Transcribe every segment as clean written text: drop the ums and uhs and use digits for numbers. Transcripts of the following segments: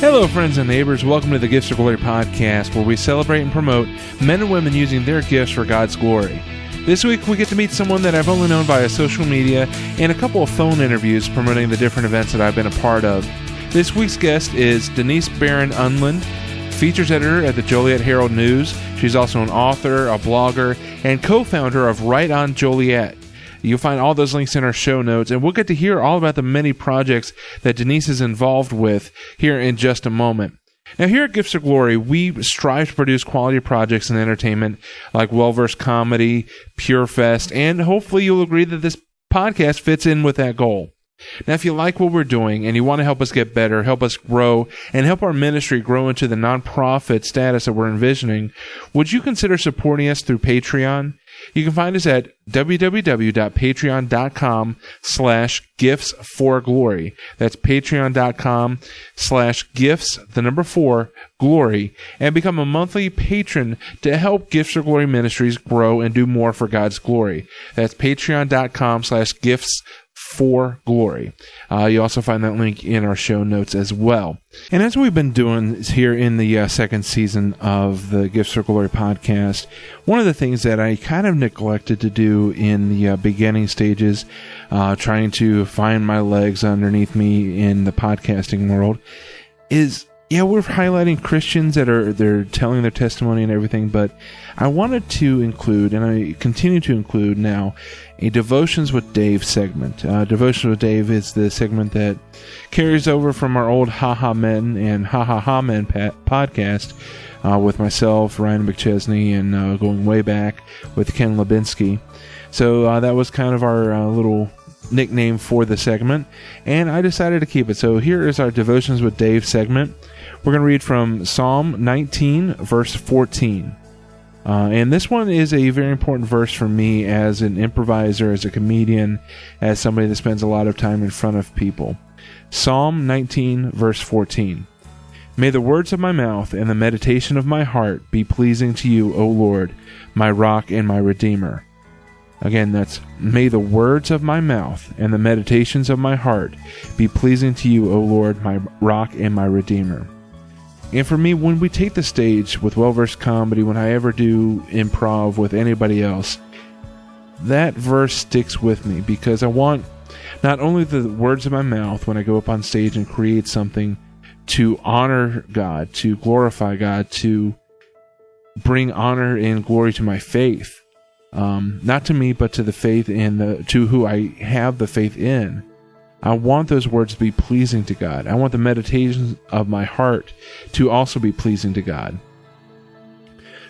Hello, friends and neighbors. Welcome to the Gifts of Glory podcast, where we celebrate and promote men and women using their gifts for God's glory. This week, we get to meet someone that I've only known via social media and a couple of phone interviews promoting the different events that I've been a part of. This week's guest is Denise Baran-Unland, features editor at the Joliet Herald-News. She's also an author, a blogger, and co-founder of WriteOn Joliet. You'll find all those links in our show notes, and we'll get to hear all about the many projects that Denise is involved with here in just a moment. Now, here at Gifts of Glory, we strive to produce quality projects in entertainment like well-versed comedy, PureFest, and hopefully you'll agree that this podcast fits in with that goal. Now, if you like what we're doing and you want to help us get better, help us grow, and help our ministry grow into the nonprofit status that we're envisioning, would you consider supporting us through Patreon? You can find us at www.patreon.com/gifts4glory. That's patreon.com/gifts4glory, and become a monthly patron to help Gifts for Glory Ministries grow and do more for God's glory. That's patreon.com/gifts4glory. You also find that link in our show notes as well. And as we've been doing here in the second season of the Gifts for Glory podcast, one of the things that I kind of neglected to do in the beginning stages, trying to find my legs underneath me in the podcasting world, is we're highlighting Christians that they're telling their testimony and everything, but I wanted to include, and I continue to include now, a Devotions with Dave segment. Devotions with Dave is the segment that carries over from our old Ha Ha Men and Ha Ha Ha Men podcast with myself, Ryan McChesney, and going way back with Ken Lubinsky. So that was kind of our little nickname for the segment, and I decided to keep it. So here is our Devotions with Dave segment. We're going to read from Psalm 19, verse 14. And this one is a very important verse for me as an improviser, as a comedian, as somebody that spends a lot of time in front of people. Psalm 19, verse 14. May the words of my mouth and the meditation of my heart be pleasing to you, O Lord, my rock and my redeemer. Again, that's, may the words of my mouth and the meditations of my heart be pleasing to you, O Lord, my rock and my redeemer. And for me, when we take the stage with well-versed comedy, when I ever do improv with anybody else, that verse sticks with me because I want not only the words of my mouth when I go up on stage and create something to honor God, to glorify God, to bring honor and glory to my faith, not to me, but to the faith and to who I have the faith in. I want those words to be pleasing to God. I want the meditations of my heart to also be pleasing to God.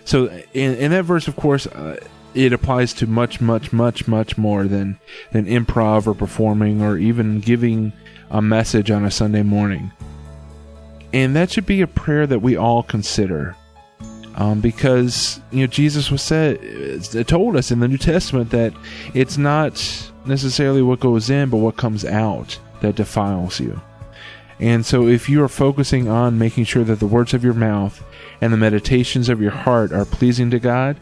So in that verse, of course, it applies to much, much, much, much more than improv or performing or even giving a message on a Sunday morning. And that should be a prayer that we all consider. Because Jesus told us in the New Testament that it's not necessarily what goes in, but what comes out that defiles you. And so if you are focusing on making sure that the words of your mouth and the meditations of your heart are pleasing to God,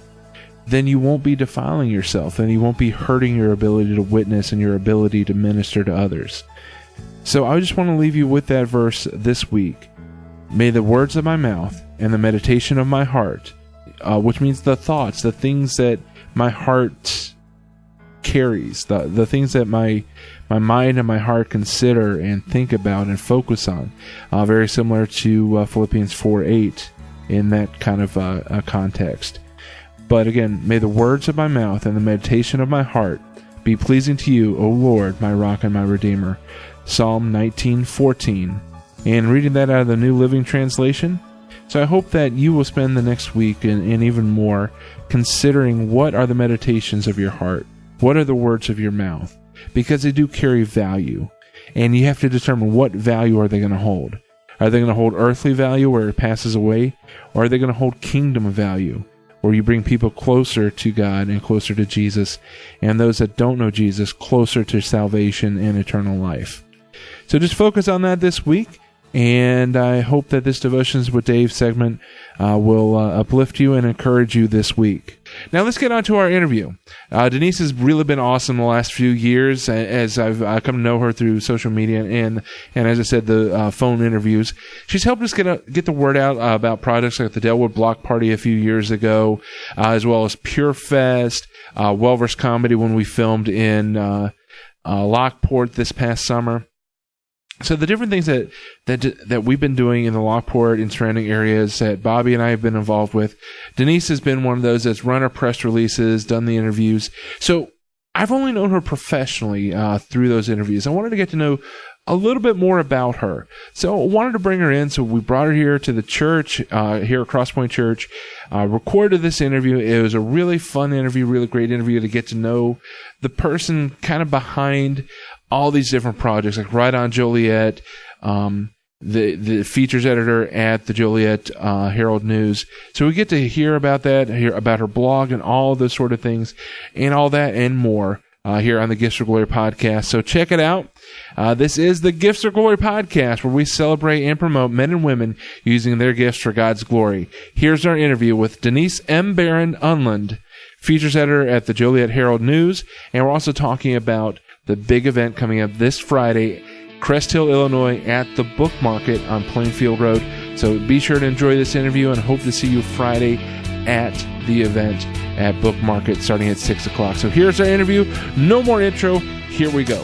then you won't be defiling yourself, and you won't be hurting your ability to witness and your ability to minister to others. So I just want to leave you with that verse this week. May the words of my mouth and the meditation of my heart, which means the thoughts, the things that my heart carries, the things that my mind and my heart consider and think about and focus on, very similar to Philippians 4:8 in that kind of context. But again, may the words of my mouth and the meditation of my heart be pleasing to you, O Lord, my rock and my redeemer. Psalm 19:14. And reading that out of the New Living Translation. So I hope that you will spend the next week and even more considering what are the meditations of your heart. What are the words of your mouth? Because they do carry value. And you have to determine what value are they going to hold. Are they going to hold earthly value where it passes away? Or are they going to hold kingdom value where you bring people closer to God and closer to Jesus, and those that don't know Jesus closer to salvation and eternal life? So just focus on that this week. And I hope that this Devotions with Dave segment will uplift you and encourage you this week. Now let's get on to our interview. Denise has really been awesome the last few years as I've come to know her through social media and as I said, the phone interviews. She's helped us get the word out about projects like the Delwood Block Party a few years ago, as well as PureFest, Welver's Comedy when we filmed in Lockport this past summer. So the different things that we've been doing in the Lockport and surrounding areas that Bobby and I have been involved with, Denise has been one of those that's run our press releases, done the interviews. So I've only known her professionally through those interviews. I wanted to get to know a little bit more about her. So I wanted to bring her in. So we brought her here to the church, here at Crosspoint Church, recorded this interview. It was a really fun interview, really great interview to get to know the person kind of behind all these different projects, like WriteOn Joliet, the features editor at the Joliet Herald-News. So we get to hear about that, hear about her blog and all those sort of things, and all that and more here on the Gifts for Glory podcast. So check it out. This is the Gifts for Glory podcast, where we celebrate and promote men and women using their gifts for God's glory. Here's our interview with Denise M. Baran-Unland, features editor at the Joliet Herald-News, and we're also talking about the big event coming up this Friday, Crest Hill, Illinois, at the Book Market on Plainfield Road. So be sure to enjoy this interview and hope to see you Friday at the event at Book Market starting at 6 o'clock. So here's our interview. No more intro. Here we go.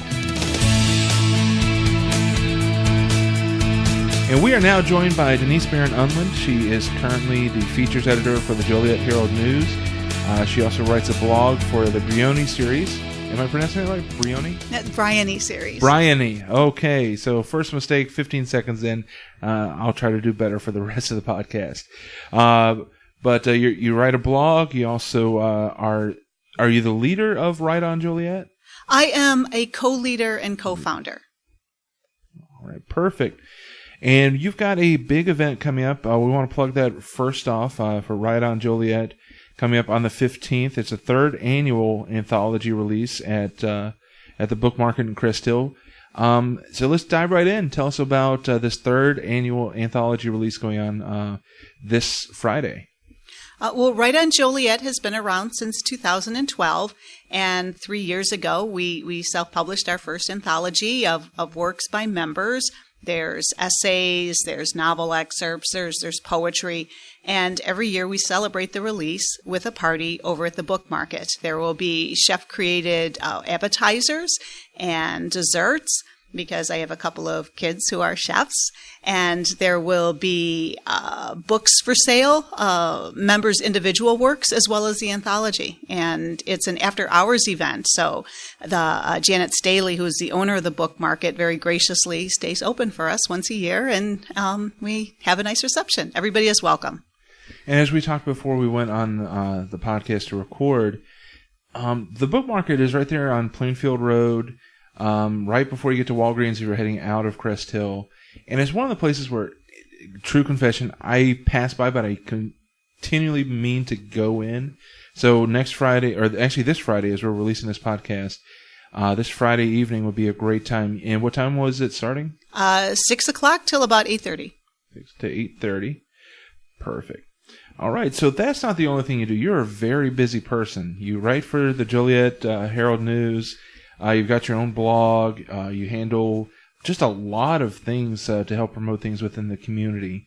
And we are now joined by Denise Baran-Unland. She is currently the features editor for the Joliet Herald-News. She also writes a blog for the Bryony Series. Am I pronouncing it right? Bryony? Bryony Series. Bryony. Okay. So first mistake, 15 seconds in. I'll try to do better for the rest of the podcast. But you write a blog. You also are you the leader of WriteOn Joliet? I am a co-leader and co-founder. All right. Perfect. And you've got a big event coming up. We want to plug that first off for WriteOn Joliet. Coming up on the 15th. It's a third annual anthology release at the Book Market in Crest Hill. So let's dive right in. Tell us about this third annual anthology release going on this Friday. Well, WriteOn Joliet has been around since 2012, and 3 years ago we self-published our first anthology of works by members. There's essays, there's novel excerpts, there's poetry, and every year we celebrate the release with a party over at the Book Market. There will be chef-created appetizers and desserts, because I have a couple of kids who are chefs, and there will be books for sale, members' individual works, as well as the anthology. And it's an after-hours event, so the Janet Staley, who is the owner of the Book Market, very graciously stays open for us once a year, and we have a nice reception. Everybody is welcome. And as we talked before we went on the podcast to record, the Book Market is right there on Plainfield Road, right before you get to Walgreens if you're heading out of Crest Hill. And it's one of the places where, true confession, I pass by, but I continually mean to go in. So next Friday, or actually this Friday as we're releasing this podcast, this Friday evening would be a great time. And what time was it starting? 6 o'clock till about 8:30. 6 to 8:30. Perfect. All right, so that's not the only thing you do. You're a very busy person. You write for the Joliet Herald-News. You've got your own blog. You handle just a lot of things to help promote things within the community.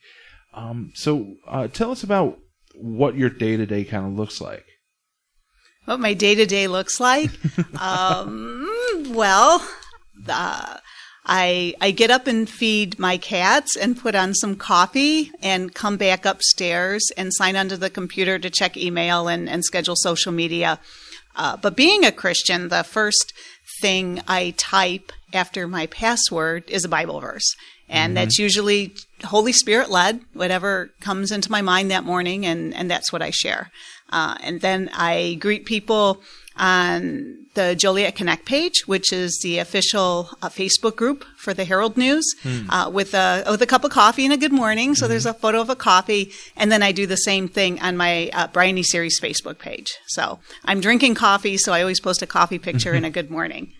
So tell us about what your day-to-day kind of looks like. What my day-to-day looks like? I get up and feed my cats and put on some coffee and come back upstairs and sign onto the computer to check email and schedule social media. But being a Christian, the first thing I type after my password is a Bible verse. And that's usually Holy Spirit led, whatever comes into my mind that morning, and that's what I share. And then I greet people on the Joliet Connect page, which is the official Facebook group for the Herald-News, with a cup of coffee and a good morning. So there's a photo of a coffee. And then I do the same thing on my Bryony Series Facebook page. So I'm drinking coffee, so I always post a coffee picture and a good morning.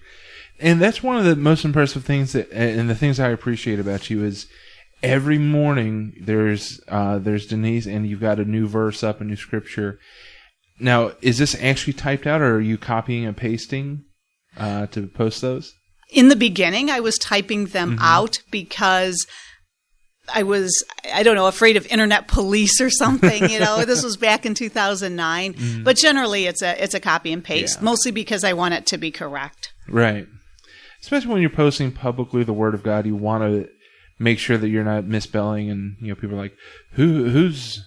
And that's one of the most impressive things and the things I appreciate about you is every morning there's Denise, and you've got a new verse up, a new scripture. Now, is this actually typed out, or are you copying and pasting to post those? In the beginning, I was typing them out because I was, I don't know, afraid of internet police or something. This was back in 2009. But generally, it's a copy and paste, mostly because I want it to be correct. Right. Especially when you're posting publicly the Word of God, you want to make sure that you're not misspelling, and people are like, who's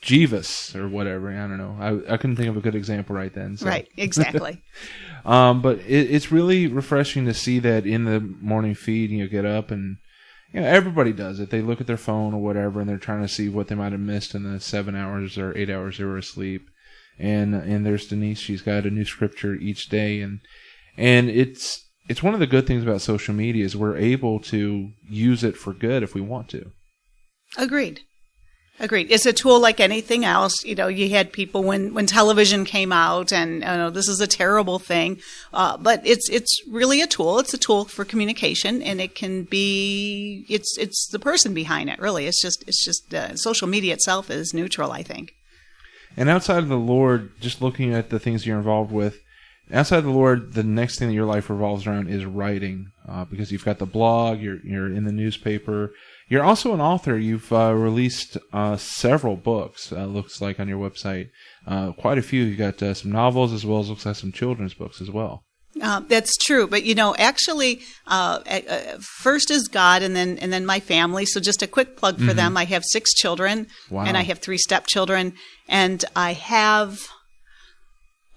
Jeeves or whatever. I don't know. I couldn't think of a good example right then. So. Right, exactly. But it's really refreshing to see that in the morning feed. You get up and everybody does it. They look at their phone or whatever, and they're trying to see what they might have missed in the 7 hours or 8 hours they were asleep. And there's Denise. She's got a new scripture each day, and it's one of the good things about social media is we're able to use it for good if we want to. Agreed. It's a tool like anything else. You had people when television came out, and this is a terrible thing, but it's really a tool. It's a tool for communication, and it can be. It's the person behind it. Really, it's just social media itself is neutral, I think. And outside of the Lord, just looking at the things you're involved with, outside of the Lord, the next thing that your life revolves around is writing, because you've got the blog, you're in the newspaper. You're also an author. You've released several books, looks like, on your website. Quite a few. You got some novels, as well as looks like some children's books as well. That's true. But, actually, first is God, and then my family. So just a quick plug for them. I have 6 children, and I have 3 stepchildren. And I have...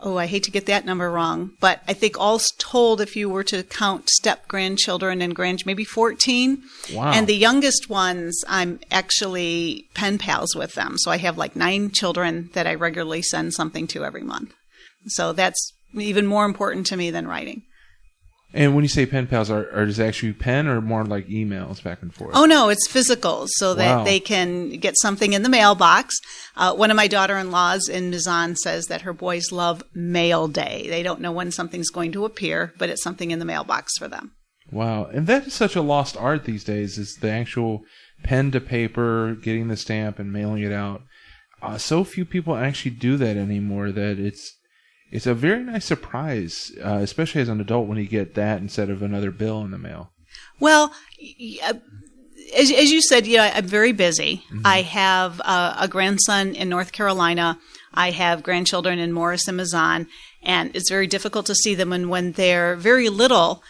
I hate to get that number wrong, but I think all told, if you were to count step-grandchildren and maybe 14. Wow. And the youngest ones, I'm actually pen pals with them. So I have 9 children that I regularly send something to every month. So that's even more important to me than writing. And when you say pen pals, is it actually pen or more like emails back and forth? Oh, no, it's physical, so that they can get something in the mailbox. One of my daughter-in-laws in Mizan says that her boys love mail day. They don't know when something's going to appear, but it's something in the mailbox for them. Wow. And that is such a lost art these days, is the actual pen to paper, getting the stamp and mailing it out. So few people actually do that anymore that it's a very nice surprise, especially as an adult, when you get that instead of another bill in the mail. Well, as you said, I'm very busy. I have a grandson in North Carolina. I have grandchildren in Morris and Mazan, and it's very difficult to see them. And when they're very little,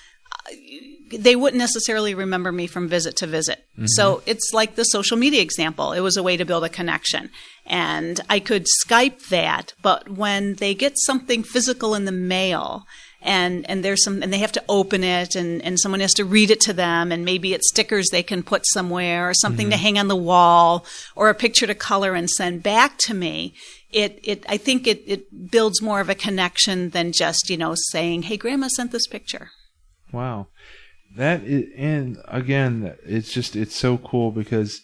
they wouldn't necessarily remember me from visit to visit. So it's like the social media example. It was a way to build a connection. And I could Skype that, but when they get something physical in the mail and there's and they have to open it and someone has to read it to them, and maybe it's stickers they can put somewhere or something to hang on the wall or a picture to color and send back to me, I think it builds more of a connection than just, saying, "Hey, Grandma sent this picture." Wow. That is, and again, it's so cool, because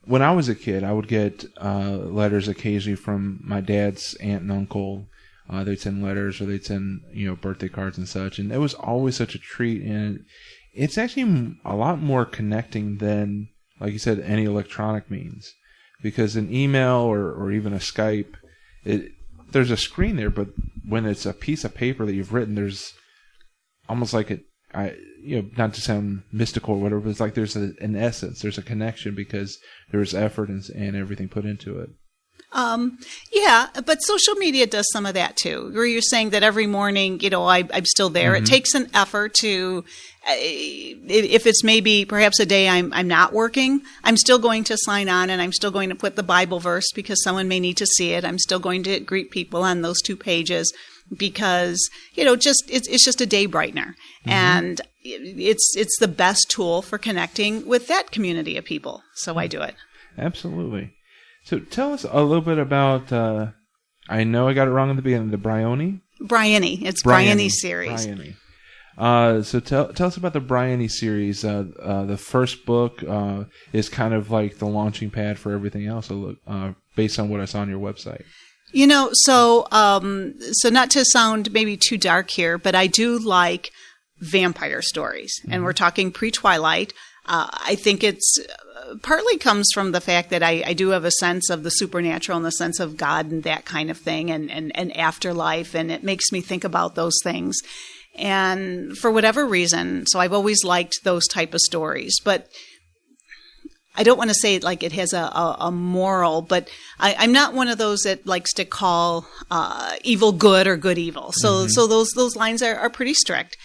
when I was a kid, I would get letters occasionally from my dad's aunt and uncle. They'd send letters, or they'd send birthday cards and such, and it was always such a treat. And it's actually a lot more connecting than, like you said, any electronic means, because an email or even a Skype, there's a screen there, but when it's a piece of paper that you've written, there's almost like not to sound mystical or whatever, but it's like there's an essence, there's a connection, because there's effort and everything put into it. Yeah, but social media does some of that too, where you're saying that every morning, I'm still there. It takes an effort to, if it's maybe perhaps a day I'm not working, I'm still going to sign on, and I'm still going to put the Bible verse because someone may need to see it. I'm still going to greet people on those 2 pages, because it's just a day brightener, and it's the best tool for connecting with that community of people. So I do it. Absolutely. So tell us a little bit about. I know I got it wrong in the beginning. The Bryony. It's Bryony Series. Bryony. So tell us about the Bryony Series. The first book is kind of like the launching pad for everything else. Based on what I saw on your website. So not to sound maybe too dark here, but I do like vampire stories, and we're talking pre-Twilight. I think it's partly comes from the fact that I do have a sense of the supernatural and the sense of God and that kind of thing and afterlife, and it makes me think about those things. And for whatever reason, so I've always liked those type of stories, but I don't want to say it like it has a moral, but I'm not one of those that likes to call evil good or good evil. So those lines are pretty strict.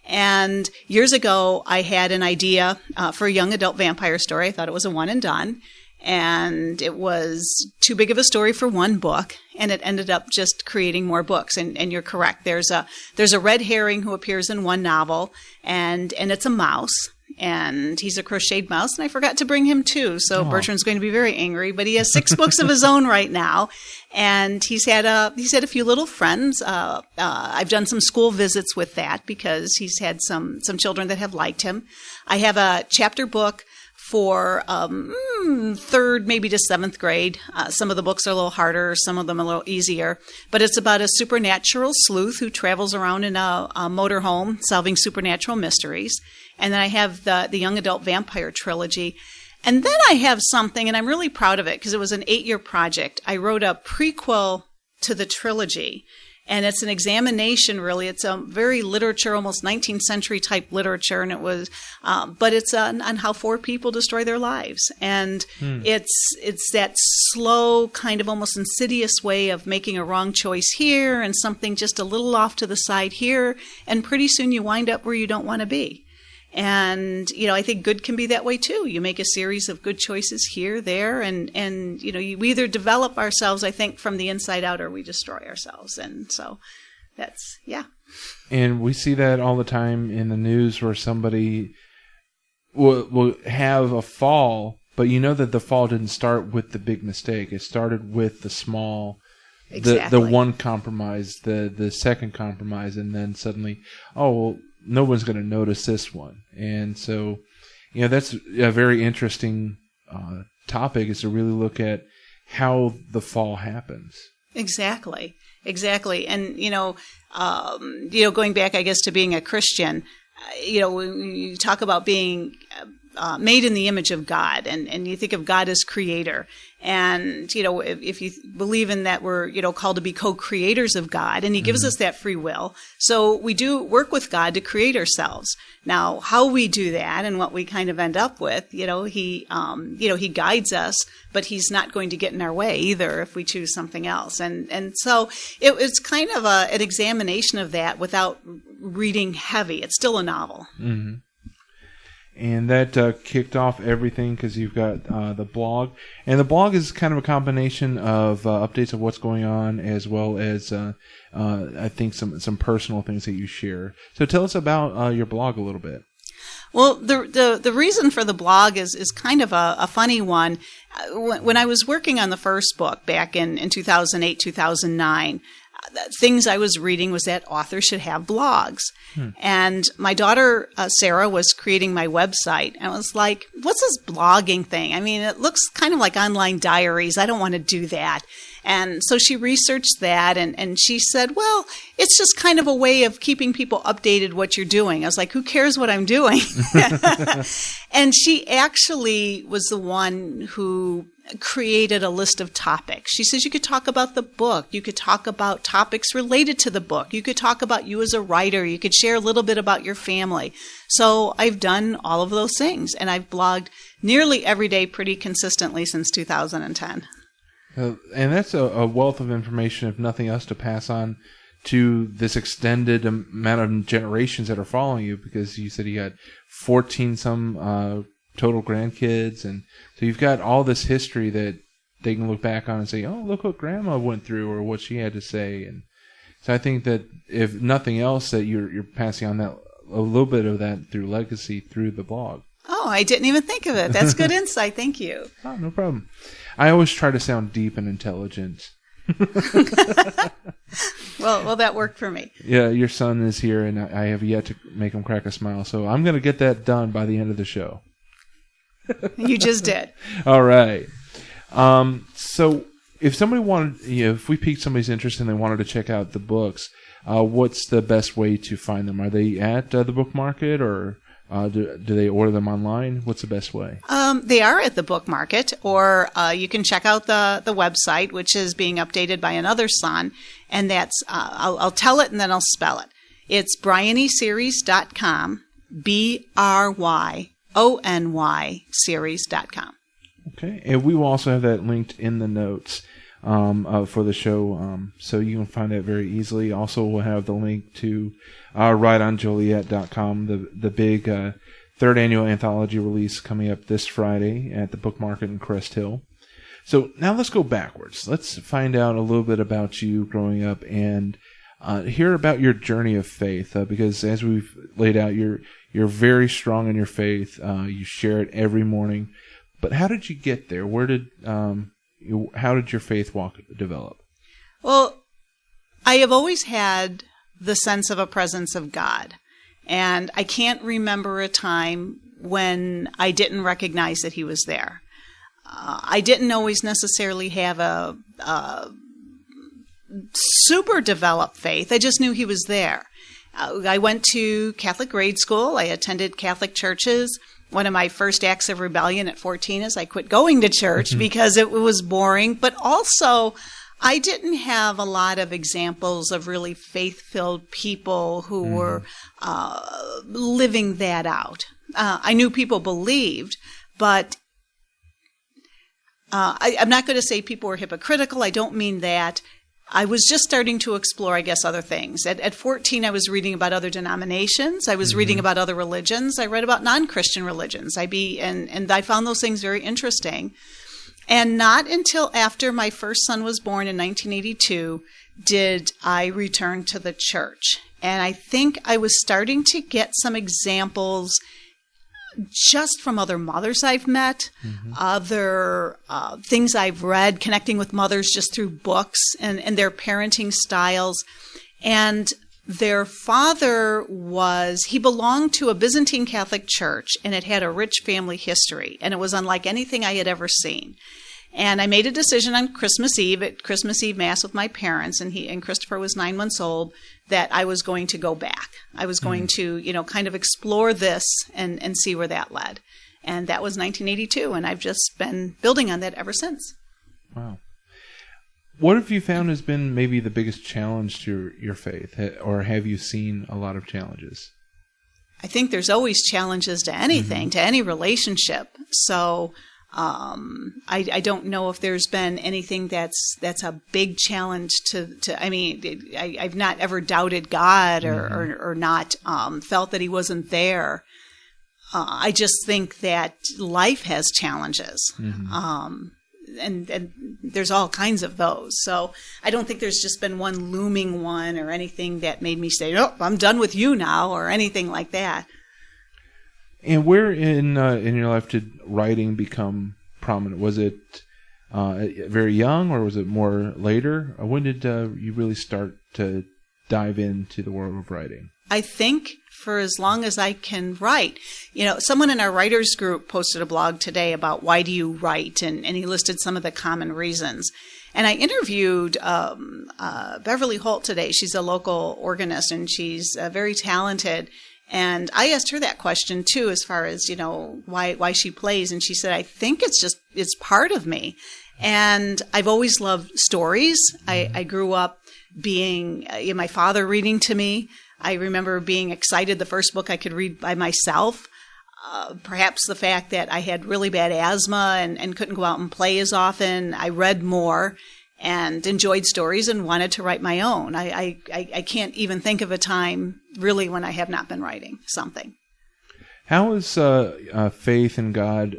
And years ago, I had an idea for a young adult vampire story. I thought it was a one and done. And it was too big of a story for one book, and it ended up just creating more books. And you're correct. There's a red herring who appears in one novel, and it's a mouse. And he's a crocheted mouse, and I forgot to bring him too. So Bertrand's going to be very angry, but he has 6 books of his own right now. And he's had a few little friends. I've done some school visits with that because he's had some children that have liked him. I have a chapter book for 3rd, maybe to 7th grade. Some of the books are a little harder, some of them a little easier. But it's about a supernatural sleuth who travels around in a motorhome solving supernatural mysteries. And then I have the young adult vampire trilogy. And then I have something, and I'm really proud of it because it was an 8-year project. I wrote a prequel to the trilogy. And it's an examination, really. It's a very literature, almost 19th century type literature. And it was, but it's on how 4 people destroy their lives. And it's that slow, kind of almost insidious way of making a wrong choice here and something just a little off to the side here. And pretty soon you wind up where you don't want to be. And, I think good can be that way too. You make a series of good choices here, there, and we either develop ourselves, I think, from the inside out, or we destroy ourselves. And so that's, yeah. And we see that all the time in the news where somebody will have a fall, but you know that the fall didn't start with the big mistake. It started with the small, the one compromise, the second compromise, and then suddenly, no one's going to notice this one. And so, that's a very interesting topic, is to really look at how the fall happens. Exactly. And, going back, I guess, to being a Christian, when you talk about being made in the image of God, and you think of God as creator. And, if you believe in that, we're, called to be co-creators of God, and he gives us that free will. So we do work with God to create ourselves. Now, how we do that and what we kind of end up with, he guides us, but he's not going to get in our way either if we choose something else. And so it's kind of an examination of that without reading heavy. It's still a novel. Mm-hmm. And that kicked off everything because you've got the blog. And the blog is kind of a combination of updates of what's going on, as well as, I think, some personal things that you share. So tell us about your blog a little bit. Well, the reason for the blog is kind of a funny one. When I was working on the first book back in 2008, 2009, things I was reading was that authors should have blogs. And my daughter, Sarah, was creating my website. And I was like, what's this blogging thing? I mean, it looks kind of like online diaries. I don't want to do that. And so she researched that, and she said, well, it's just kind of a way of keeping people updated what you're doing. I was like, who cares what I'm doing? And she actually was the one who created a list of topics. She says you could talk about the book. You could talk about topics related to the book. You could talk about you as a writer. You could share a little bit about your family. So I've done all of those things, and I've blogged nearly every day pretty consistently since 2010. And that's a wealth of information, if nothing else, to pass on to this extended amount of generations that are following you, because you said you got 14 some total grandkids, and so you've got all this history that they can look back on and say, oh, look what grandma went through or what she had to say. And so I think that if nothing else, that you're passing on that a little bit of that through legacy through the blog. Oh, I didn't even think of it. That's good insight. Thank you. Oh, no problem. I always try to sound deep and intelligent. Well, that worked for me. Yeah, your son is here, and I have yet to make him crack a smile, so I'm going to get that done by the end of the show. You just did. All right. So if somebody wanted, if we piqued somebody's interest and they wanted to check out the books, what's the best way to find them? Are they at the book market, or Do they order them online? What's the best way? They are at the book market, or you can check out the website, which is being updated by another son, and that's, I'll tell it and then I'll spell it. It's BryonySeries.com, BRYONY series.com. Okay, and we will also have that linked in the notes for the show, so you can find that very easily. Also, we'll have the link to WriteOnJoliet.com, the big third annual anthology release coming up this Friday at the book market in Crest Hill. So now let's go backwards. Let's find out a little bit about you growing up and hear about your journey of faith, because as we've laid out, you're very strong in your faith. You share it every morning. But how did you get there? How did your faith walk develop? Well, I have always had the sense of a presence of God. And I can't remember a time when I didn't recognize that he was there. I didn't always necessarily have a super developed faith. I just knew he was there. I went to Catholic grade school. I attended Catholic churches. One of my first acts of rebellion at 14 is I quit going to church because it was boring. But also, I didn't have a lot of examples of really faith-filled people who were living that out. I knew people believed, but I'm not going to say people were hypocritical. I don't mean that. I was just starting to explore, I guess, other things. At 14, I was reading about other denominations. I was reading about other religions. I read about non-Christian religions. And I found those things very interesting. And not until after my first son was born in 1982 did I return to the church. And I think I was starting to get some examples just from other mothers I've met, other things I've read, connecting with mothers just through books and their parenting styles. And their father he belonged to a Byzantine Catholic church, and it had a rich family history, and it was unlike anything I had ever seen. And I made a decision on Christmas Eve, at Christmas Eve Mass with my parents, and Christopher was 9 months old, that I was going to go back. I was going to, kind of explore this and see where that led. And that was 1982, and I've just been building on that ever since. Wow. What have you found has been maybe the biggest challenge to your faith, or have you seen a lot of challenges? I think there's always challenges to anything, to any relationship. So I don't know if there's been anything that's a big challenge I've not ever doubted God or not felt that he wasn't there. I just think that life has challenges. And there's all kinds of those. So I don't think there's just been one looming one or anything that made me say, "Oh, I'm done with you now," or anything like that. And where in your life did writing become prominent? Was it very young, or was it more later? When did you really start to dive into the world of writing? I think for as long as I can write. Someone in our writers group posted a blog today about why do you write, and he listed some of the common reasons. And I interviewed Beverly Holt today. She's a local organist, and she's very talented. And I asked her that question too, as far as, why she plays. And she said, I think it's part of me. And I've always loved stories. I grew up being, my father reading to me. I remember being excited the first book I could read by myself. Perhaps the fact that I had really bad asthma and couldn't go out and play as often. I read more and enjoyed stories and wanted to write my own. I can't even think of a time really when I have not been writing something. How has faith in God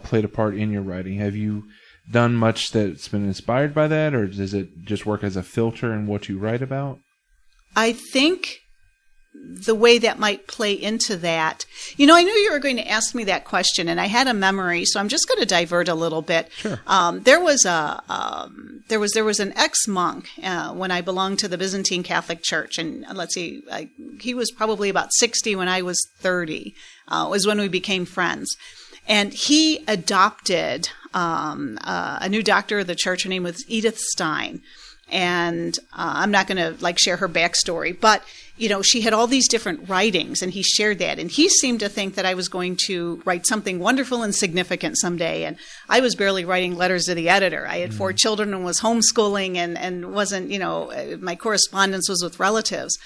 played a part in your writing? Have you done much that's been inspired by that, or does it just work as a filter in what you write about? I think the way that might play into that, I knew you were going to ask me that question, and I had a memory, so I'm just going to divert a little bit. Sure. There was an ex-monk when I belonged to the Byzantine Catholic Church, and let's see, he was probably about 60 when I was 30. Was when we became friends, and he adopted a new doctor of the church. Her name was Edith Stein. And I'm not going to share her backstory, but she had all these different writings, and he shared that. And he seemed to think that I was going to write something wonderful and significant someday. And I was barely writing letters to the editor. I had 4 children and was homeschooling and wasn't, my correspondence was with relatives.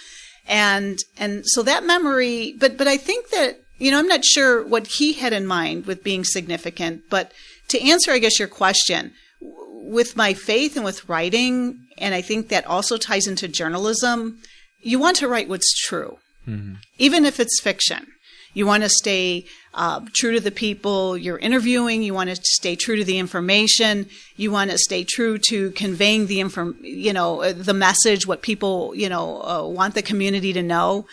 And so that memory, but I think that, I'm not sure what he had in mind with being significant, but to answer, I guess, your question, with my faith and with writing, and I think that also ties into journalism, you want to write what's true, even if it's fiction. You want to stay true to the people you're interviewing. You want to stay true to the information. You want to stay true to conveying the the message, what people, want the community to know.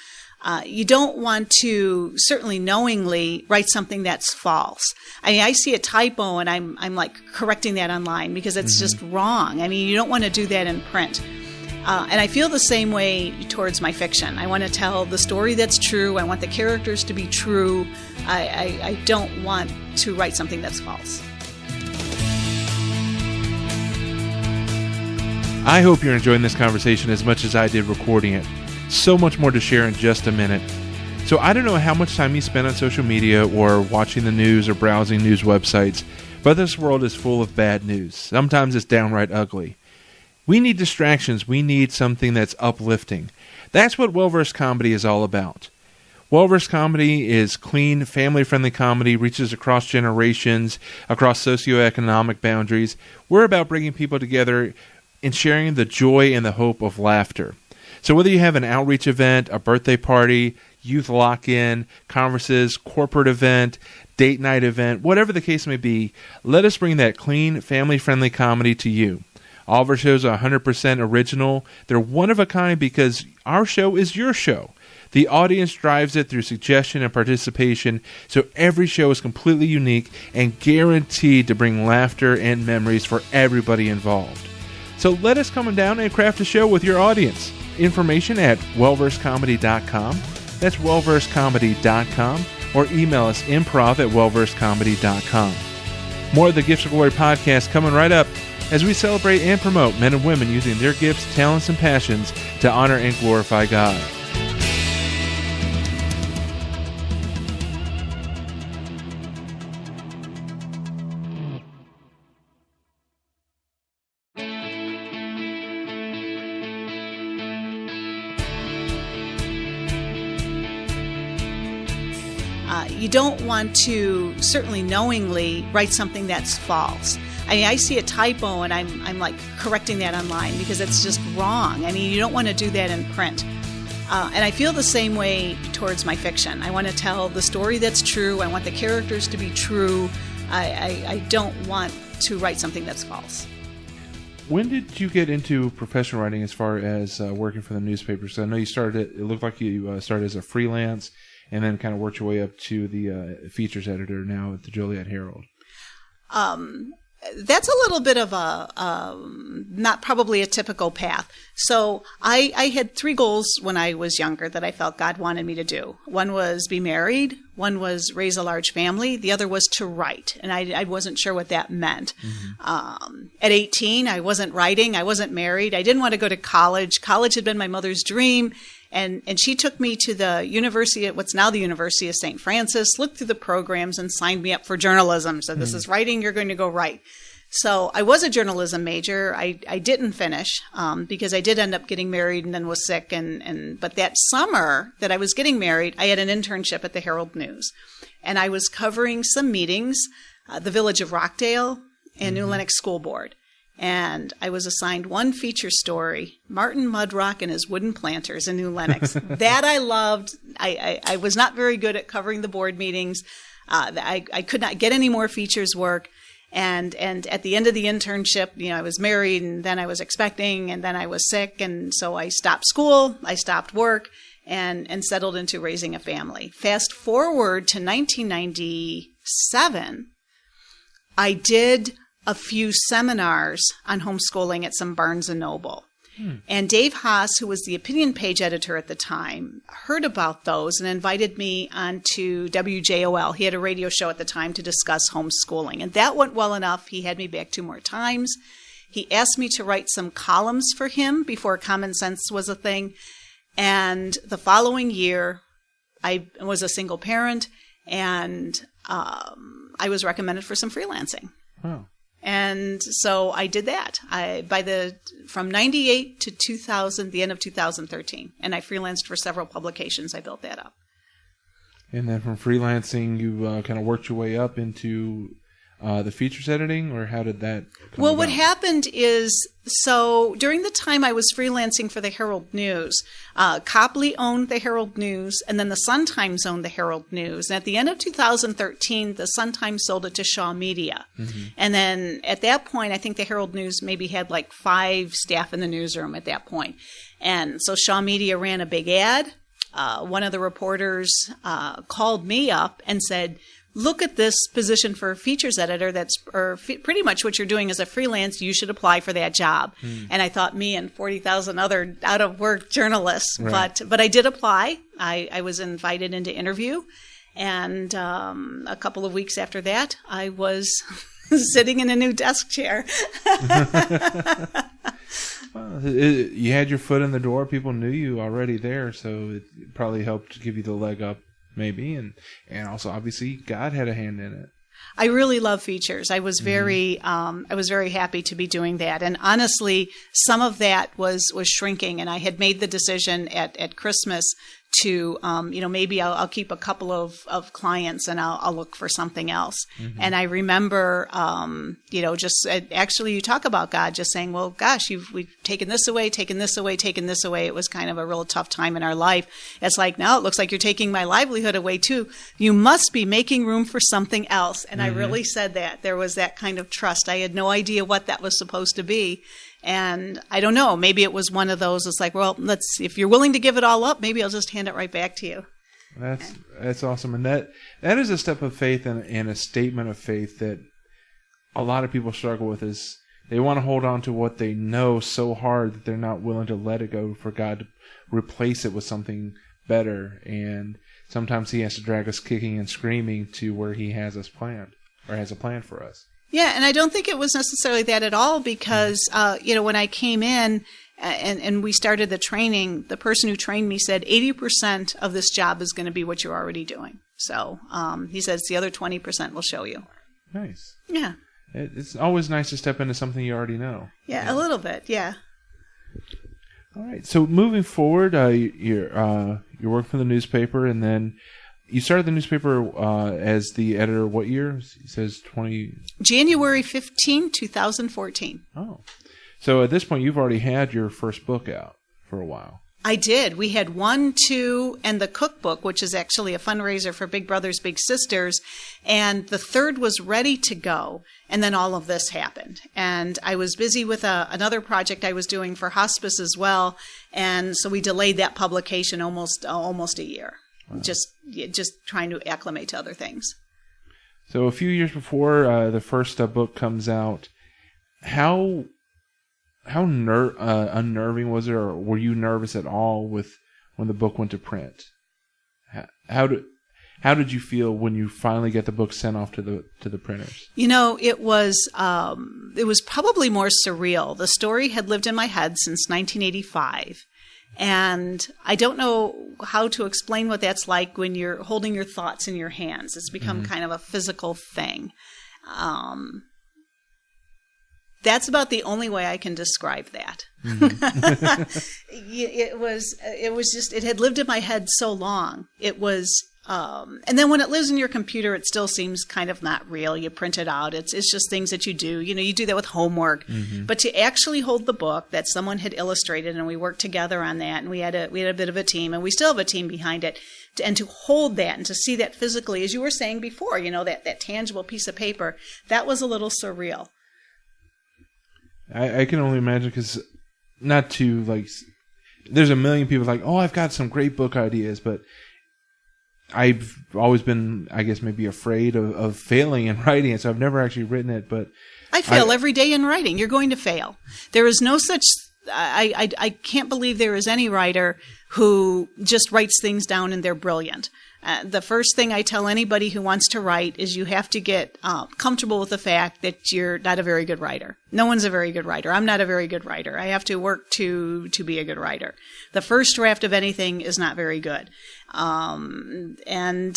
You don't want to, certainly knowingly, write something that's false. I mean, I see a typo and I'm like correcting that online because it's just wrong. I mean, you don't want to do that in print. And I feel the same way towards my fiction. I want to tell the story that's true. I want the characters to be true. I don't want to write something that's false. I hope you're enjoying this conversation as much as I did recording it. So much more to share in just a minute. So I don't know how much time you spend on social media or watching the news or browsing news websites, but this world is full of bad news. Sometimes it's downright ugly. We need distractions. We need something that's uplifting. That's what Well-Versed Comedy is all about. Well-Versed Comedy is clean, family-friendly comedy, reaches across generations, across socioeconomic boundaries. We're about bringing people together and sharing the joy and the hope of laughter. So whether you have an outreach event, a birthday party, youth lock-in, conferences, corporate event, date night event, whatever the case may be, let us bring that clean, family-friendly comedy to you. All of our shows are 100% original. They're one of a kind because our show is your show. The audience drives it through suggestion and participation, so every show is completely unique and guaranteed to bring laughter and memories for everybody involved. So let us come down and craft a show with your audience. Information at wellversedcomedy.com. That's wellversedcomedy.com. Or email us improv@wellversedcomedy.com. More of the Gifts of Glory podcast coming right up as we celebrate and promote men and women using their gifts, talents, and passions to honor and glorify God. You don't want to, certainly knowingly, write something that's false. I mean, I see a typo and I'm like correcting that online because it's just wrong. I mean, you don't want to do that in print. And I feel the same way towards my fiction. I want to tell the story that's true. I want the characters to be true. I don't want to write something that's false. When did you get into professional writing as far as working for the newspapers? I know you started, it looked like you started as a freelance and then kind of worked your way up to the features editor now at the Joliet Herald. That's a little bit of a, not probably a typical path. So I had 3 goals when I was younger that I felt God wanted me to do. One was be married. One was raise a large family. The other was to write. And I wasn't sure what that meant. Mm-hmm. At 18, I wasn't writing. I wasn't married. I didn't want to go to college. College had been my mother's dream. And she took me to the university, at what's now the University of St. Francis, looked through the programs and signed me up for journalism. So this is writing, you're going to go write. So I was a journalism major. I didn't finish because I did end up getting married and then was sick. But that summer that I was getting married, I had an internship at the Herald-News. And I was covering some meetings, the village of Rockdale and New Lenox School Board. And I was assigned one feature story, Martin Mudrock and his wooden planters in New Lenox. That I loved. I was not very good at covering the board meetings. I could not get any more features work. And at the end of the internship, I was married and then I was expecting and then I was sick. And so I stopped school, I stopped work and settled into raising a family. Fast forward to 1997, I did a few seminars on homeschooling at some Barnes & Noble. And Dave Haas, who was the opinion page editor at the time, heard about those and invited me onto WJOL. He had a radio show at the time to discuss homeschooling. And that went well enough. He had me back 2 more times. He asked me to write some columns for him before Common Sense was a thing. And the following year, I was a single parent, and I was recommended for some freelancing. Wow. And so I did that. From 98 to 2000, the end of 2013, and I freelanced for several publications. I built that up. And then from freelancing, you kind of worked your way up into the features editing, or how did that come about? What happened is, so during the time I was freelancing for the Herald-News, Copley owned the Herald-News, and then the Sun-Times owned the Herald-News. And at the end of 2013, the Sun-Times sold it to Shaw Media. Mm-hmm. And then at that point, I think the Herald-News maybe had like 5 staff in the newsroom at that point. And so Shaw Media ran a big ad. One of the reporters called me up and said, look at this position for a features editor pretty much what you're doing as a freelance. You should apply for that job. And I thought, me and 40,000 other out-of-work journalists. Right. But I did apply. I was invited into interview. And a couple of weeks after that, I was sitting in a new desk chair. Well, you had your foot in the door. People knew you already there, so it probably helped give you the leg up, maybe. And also, obviously, God had a hand in it. I really love features. I was very happy to be doing that. And honestly, some of that was shrinking. And I had made the decision at Christmas to, maybe I'll keep a couple of clients and I'll look for something else. Mm-hmm. And I remember, actually you talk about God just saying, well, gosh, we've taken this away, taken this away, taken this away. It was kind of a real tough time in our life. It's like, now it looks like you're taking my livelihood away too. You must be making room for something else. And I really said that. There was that kind of trust. I had no idea what that was supposed to be. And I don't know, maybe it was one of those, it's like, well, if you're willing to give it all up, maybe I'll just hand it right back to you. That's awesome. And that is a step of faith and a statement of faith that a lot of people struggle with, is they want to hold on to what they know so hard that they're not willing to let it go for God to replace it with something better. And sometimes He has to drag us kicking and screaming to where He has us planned, or has a plan for us. Yeah, and I don't think it was necessarily that at all, because, when I came in and we started the training, the person who trained me said 80% of this job is going to be what you're already doing. So he says the other 20% will show you. Nice. Yeah. It's always nice to step into something you already know. Yeah, a little bit, yeah. All right, so moving forward, you're working for the newspaper, and then you started the newspaper as the editor what year? It says January 15, 2014. Oh. So at this point, you've already had your first book out for a while. I did. We had 1, 2, and the cookbook, which is actually a fundraiser for Big Brothers Big Sisters. And the third was ready to go. And then all of this happened. And I was busy with another project I was doing for hospice as well. And so we delayed that publication almost a year. Wow. Just trying to acclimate to other things. So a few years before the first book comes out, how unnerving was it, or were you nervous at all when the book went to print? How did you feel when you finally get the book sent off to the printers? It was probably more surreal. The story had lived in my head since 1985. And I don't know how to explain what that's like when you're holding your thoughts in your hands. It's become kind of a physical thing. That's about the only way I can describe that. It had lived in my head so long. It was, and then when it lives in your computer, it still seems kind of not real. You print it out. It's just things that you do. You do that with homework. Mm-hmm. But to actually hold the book that someone had illustrated, and we worked together on that, and we had a bit of a team, and we still have a team behind it, and to hold that and to see that physically, as you were saying before, that tangible piece of paper, that was a little surreal. I can only imagine, because not to there's a million people like, oh, I've got some great book ideas, but I've always been, I guess, maybe afraid of failing in writing it, so I've never actually written it. But I fail every day in writing. You're going to fail. There is no such. I can't believe there is any writer who just writes things down and they're brilliant. The first thing I tell anybody who wants to write is you have to get comfortable with the fact that you're not a very good writer. No one's a very good writer. I'm not a very good writer. I have to work to be a good writer. The first draft of anything is not very good. And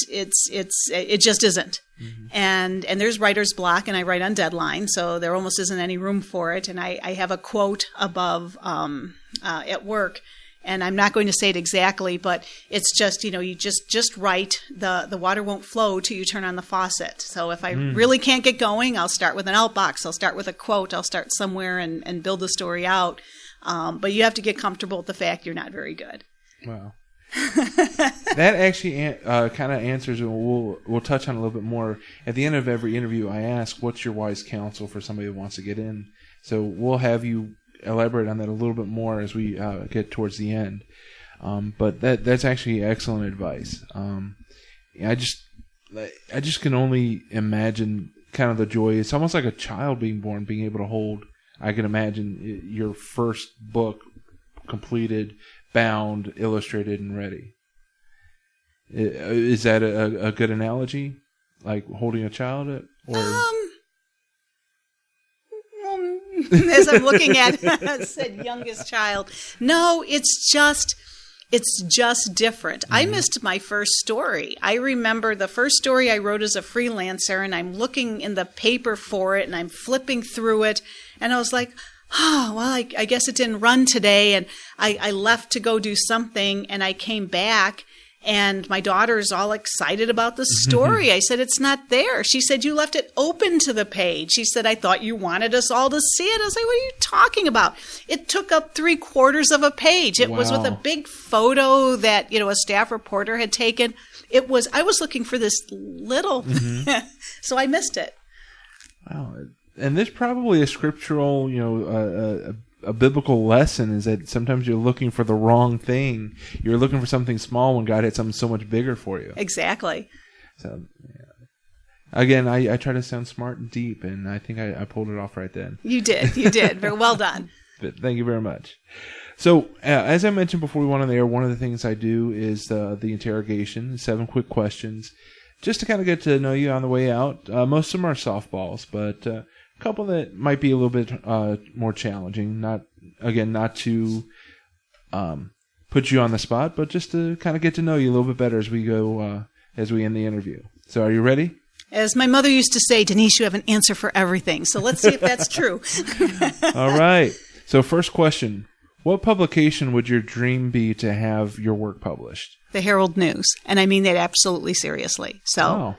it just isn't. Mm-hmm. And there's writer's block, and I write on deadline, so there almost isn't any room for it. And I have a quote above at work. And I'm not going to say it exactly, but it's just, you just write. The water won't flow till you turn on the faucet. So if I really can't get going, I'll start with an outbox. I'll start with a quote. I'll start somewhere and build the story out. But you have to get comfortable with the fact you're not very good. Wow. That actually kind of answers, and we'll touch on a little bit more. At the end of every interview, I ask, what's your wise counsel for somebody who wants to get in? So we'll have you elaborate on that a little bit more as we get towards the end. But that's actually excellent advice. I just can only imagine kind of the joy. It's almost like a child being born, being able to hold. I can imagine your first book completed, bound, illustrated, and ready. Is that a good analogy? Like holding a child? Or as I'm looking at said youngest child. No, it's just different. I missed my first story. I remember the first story I wrote as a freelancer, and I'm looking in the paper for it, and I'm flipping through it, and I was like, oh, well, I guess it didn't run today. And I left to go do something, and I came back, and my daughter's all excited about the story. I said, it's not there. She said, you left it open to the page. She said, I thought you wanted us all to see it. I was like, what are you talking about? It took up 3/4 of a page. It was with a big photo that, a staff reporter had taken. I was looking for this little, so I missed it. Wow. And there's probably a scriptural, a biblical lesson is that sometimes you're looking for the wrong thing. You're looking for something small when God had something so much bigger for you. Exactly. So, yeah. Again, I try to sound smart and deep, and I think I pulled it off right then. You did. Very well done. But thank you very much. So, as I mentioned before we went on the air, one of the things I do is the interrogation, 7 quick questions, just to kind of get to know you on the way out. Most of them are softballs, but a couple that might be a little bit more challenging. Not to put you on the spot, but just to kind of get to know you a little bit better as we go as we end the interview. So, are you ready? As my mother used to say, Denise, you have an answer for everything. So let's see if that's true. All right. So, first question. What publication would your dream be to have your work published? The Herald-News. And I mean that absolutely seriously. So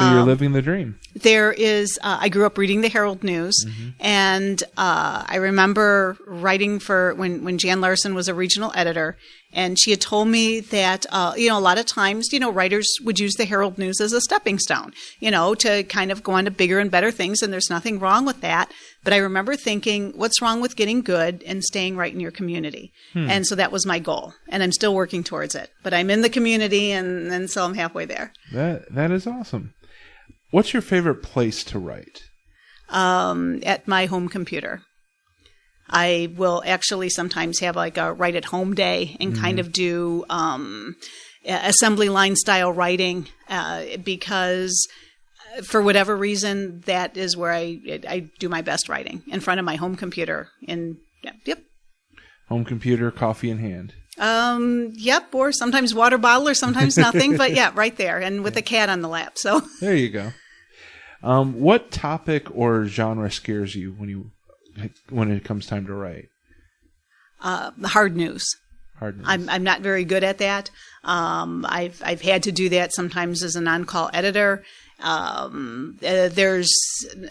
you're living the dream. There is, I grew up reading the Herald-News, and I remember writing for when Jan Larson was a regional editor, and she had told me that, a lot of times, writers would use the Herald-News as a stepping stone, to kind of go on to bigger and better things, and there's nothing wrong with that. But I remember thinking, what's wrong with getting good and staying right in your community? And so that was my goal, and I'm still working towards it. But I'm in the community, and so I'm halfway there. That is awesome. What's your favorite place to write? At my home computer. I will actually sometimes have like a write at home day and kind of do assembly line style writing because for whatever reason, that is where I do my best writing, in front of my home computer. Home computer, coffee in hand. Yep, or sometimes water bottle or sometimes nothing, but yeah, right there, and with a cat on the lap. So there you go. What topic or genre scares you when it comes time to write? Hard news. Hard news. I'm not very good at that. I've had to do that sometimes as an on-call editor. There's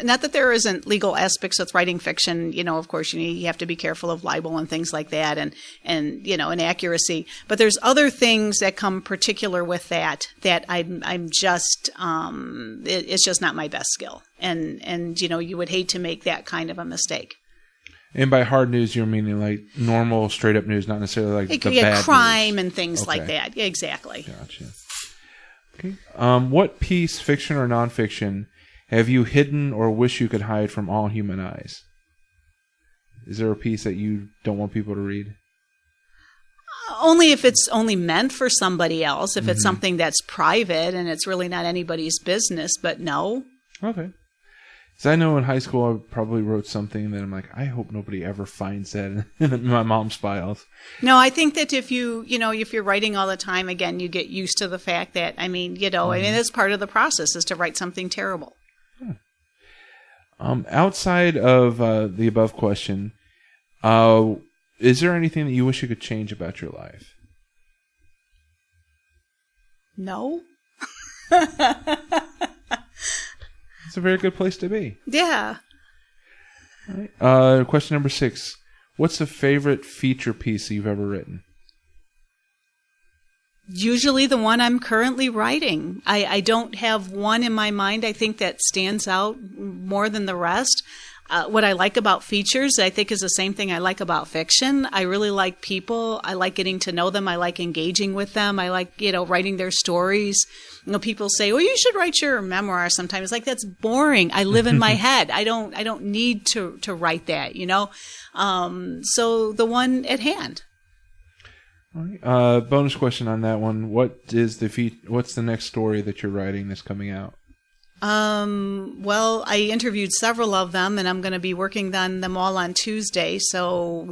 not that there isn't legal aspects with writing fiction. Of course, you have to be careful of libel and things like that, and inaccuracy. But there's other things that come particular with that I'm just it's just not my best skill, and you would hate to make that kind of a mistake. And by hard news, you're meaning like normal, straight up news, not necessarily like the bad crime news. And things like that. Yeah, exactly. Gotcha. Okay. What piece, fiction or nonfiction, have you hidden or wish you could hide from all human eyes? Is there a piece that you don't want people to read? Only if it's only meant for somebody else, if it's something that's private and it's really not anybody's business, but no. Okay. So I know in high school I probably wrote something that I'm like, I hope nobody ever finds that in my mom's files. No, I think that if you're writing all the time, again, you get used to the fact that, I mean, that's part of the process is to write something terrible. Outside of the above question, is there anything that you wish you could change about your life? No. It's a very good place to be. Yeah. All right. Question number 6. What's the favorite feature piece you've ever written? Usually the one I'm currently writing. I don't have one in my mind, I think, that stands out more than the rest. What I like about features, I think, is the same thing I like about fiction. I really like people. I like getting to know them. I like engaging with them. I like, writing their stories. People say, well, you should write your memoir sometimes. It's like, that's boring. I live in my head. I don't need to write that, So the one at hand. All right. Bonus question on that one. What's the next story that you're writing that's coming out? Well, I interviewed several of them, and I'm going to be working on them all on Tuesday. So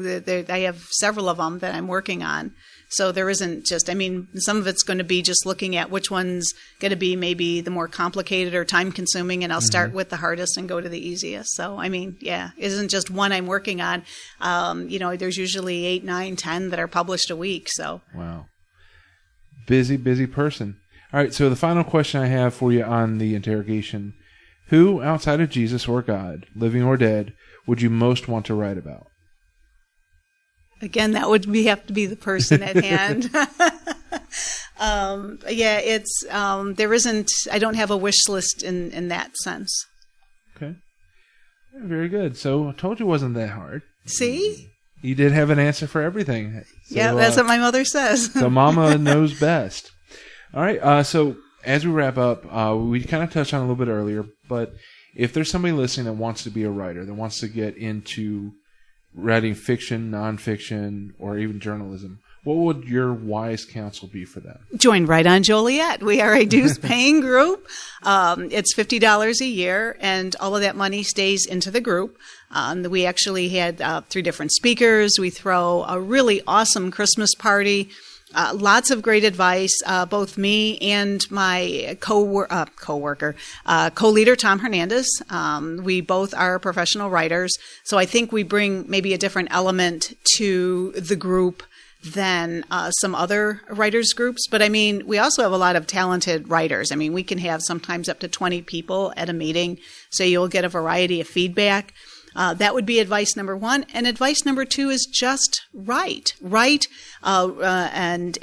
I have several of them that I'm working on. So there isn't just, some of it's going to be just looking at which one's going to be maybe the more complicated or time consuming, and I'll start with the hardest and go to the easiest. So, it isn't just one I'm working on. There's usually 8, 9, 10 that are published a week. So. Wow. Busy person. All right, so the final question I have for you on the interrogation, who outside of Jesus or God, living or dead, would you most want to write about? Again, that would have to be the person at hand. I don't have a wish list in that sense. Okay. Very good. So I told you it wasn't that hard. See? You did have an answer for everything. So, yeah, that's what my mother says. So Mama knows best. All right, so as we wrap up, we kind of touched on it a little bit earlier, but if there's somebody listening that wants to be a writer, that wants to get into writing fiction, nonfiction, or even journalism, what would your wise counsel be for them? Join WriteOn Joliet. We are a dues-paying group. It's $50 a year, and all of that money stays into the group. We actually had 3 different speakers. We throw a really awesome Christmas party. Lots of great advice. Both me and my co-leader, Tom Hernandez. We both are professional writers. So I think we bring maybe a different element to the group than some other writers groups. But we also have a lot of talented writers. We can have sometimes up to 20 people at a meeting. So you'll get a variety of feedback. That would be advice number 1. And advice number 2 is just write. And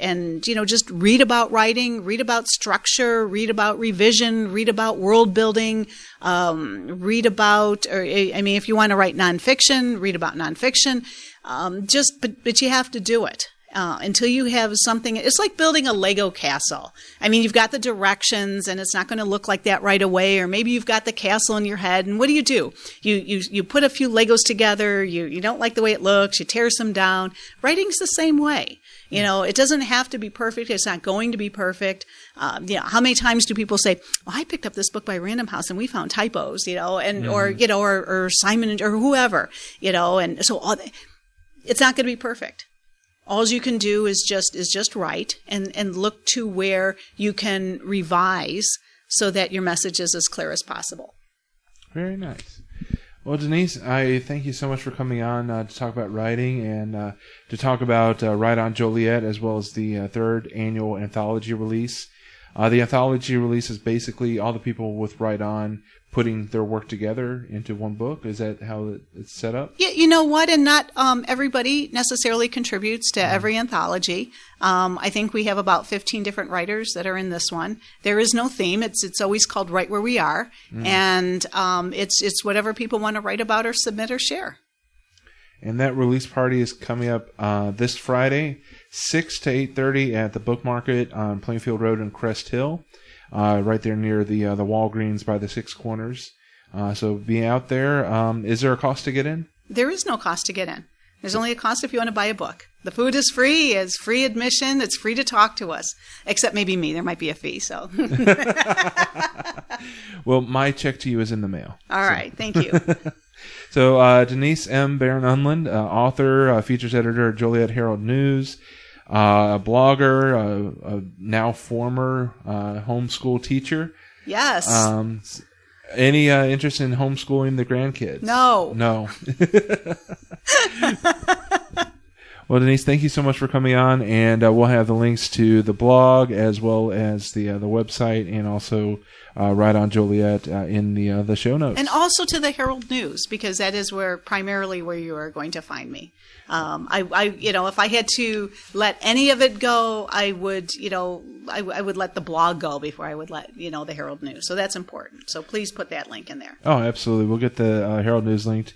just read about writing, read about structure, read about revision, read about world building, read about, if you want to write nonfiction, read about nonfiction. But you have to do it. Until you have something, it's like building a Lego castle. You've got the directions and it's not going to look like that right away, or maybe you've got the castle in your head, and what do? You put a few Legos together, you don't like the way it looks, you tear some down. Writing's the same way. It doesn't have to be perfect. It's not going to be perfect. How many times do people say, "Oh, I picked up this book by Random House and we found typos," or Simon or whoever, and so it's not going to be perfect. All you can do is just write and look to where you can revise so that your message is as clear as possible. Very nice. Well, Denise, I thank you so much for coming on to talk about writing and to talk about WriteOn Joliet, as well as the 3rd annual anthology release. The anthology release is basically all the people with WriteOn putting their work together into one book. Is that how it's set up? Yeah, you know what? And not everybody necessarily contributes to every anthology. I think we have about 15 different writers that are in this one. There is no theme. It's always called Write Where We Are. And it's whatever people want to write about or submit or share. And that release party is coming up this Friday, 6 to 8:30 at the Book Market on Plainfield Road in Crest Hill. Right there near the Walgreens by the Six Corners. So be out there. Is there a cost to get in? There is no cost to get in. There's only a cost if you want to buy a book. The food is free. It's free admission. It's free to talk to us, except maybe me. There might be a fee. So, well, my check to you is in the mail. All right, thank you. So, Denise M. Baran-Unland, author, features editor at Joliet Herald-News, blogger, now former homeschool teacher. Yes. Any interest in homeschooling the grandkids? No. Well, Denise, thank you so much for coming on, and we'll have the links to the blog as well as the website, and also WriteOn Joliet in the show notes, and also to the Herald-News, because that is primarily where you are going to find me. If I had to let any of it go, I would let the blog go before I would let the Herald-News. So that's important. So please put that link in there. Oh, absolutely. We'll get the Herald-News linked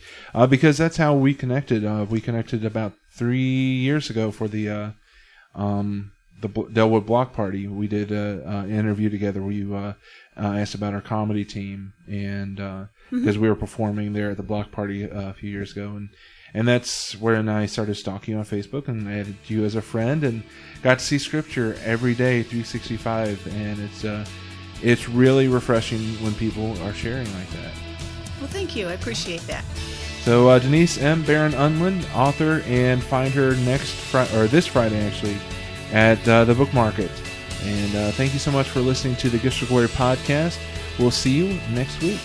because that's how we connected. We connected about 3 years ago for the Delwood Block Party. We did an interview together where you asked about our comedy team, and because we were performing there at the Block Party a few years ago, and that's when I started stalking you on Facebook and I added you as a friend and got to see Scripture every day, 365, and it's really refreshing when people are sharing like that. Well, thank you. I appreciate that. So Denise M. Baran-Unland, author, and find her this Friday actually at the Book Market. And thank you so much for listening to the Gifts for Glory podcast. We'll see you next week.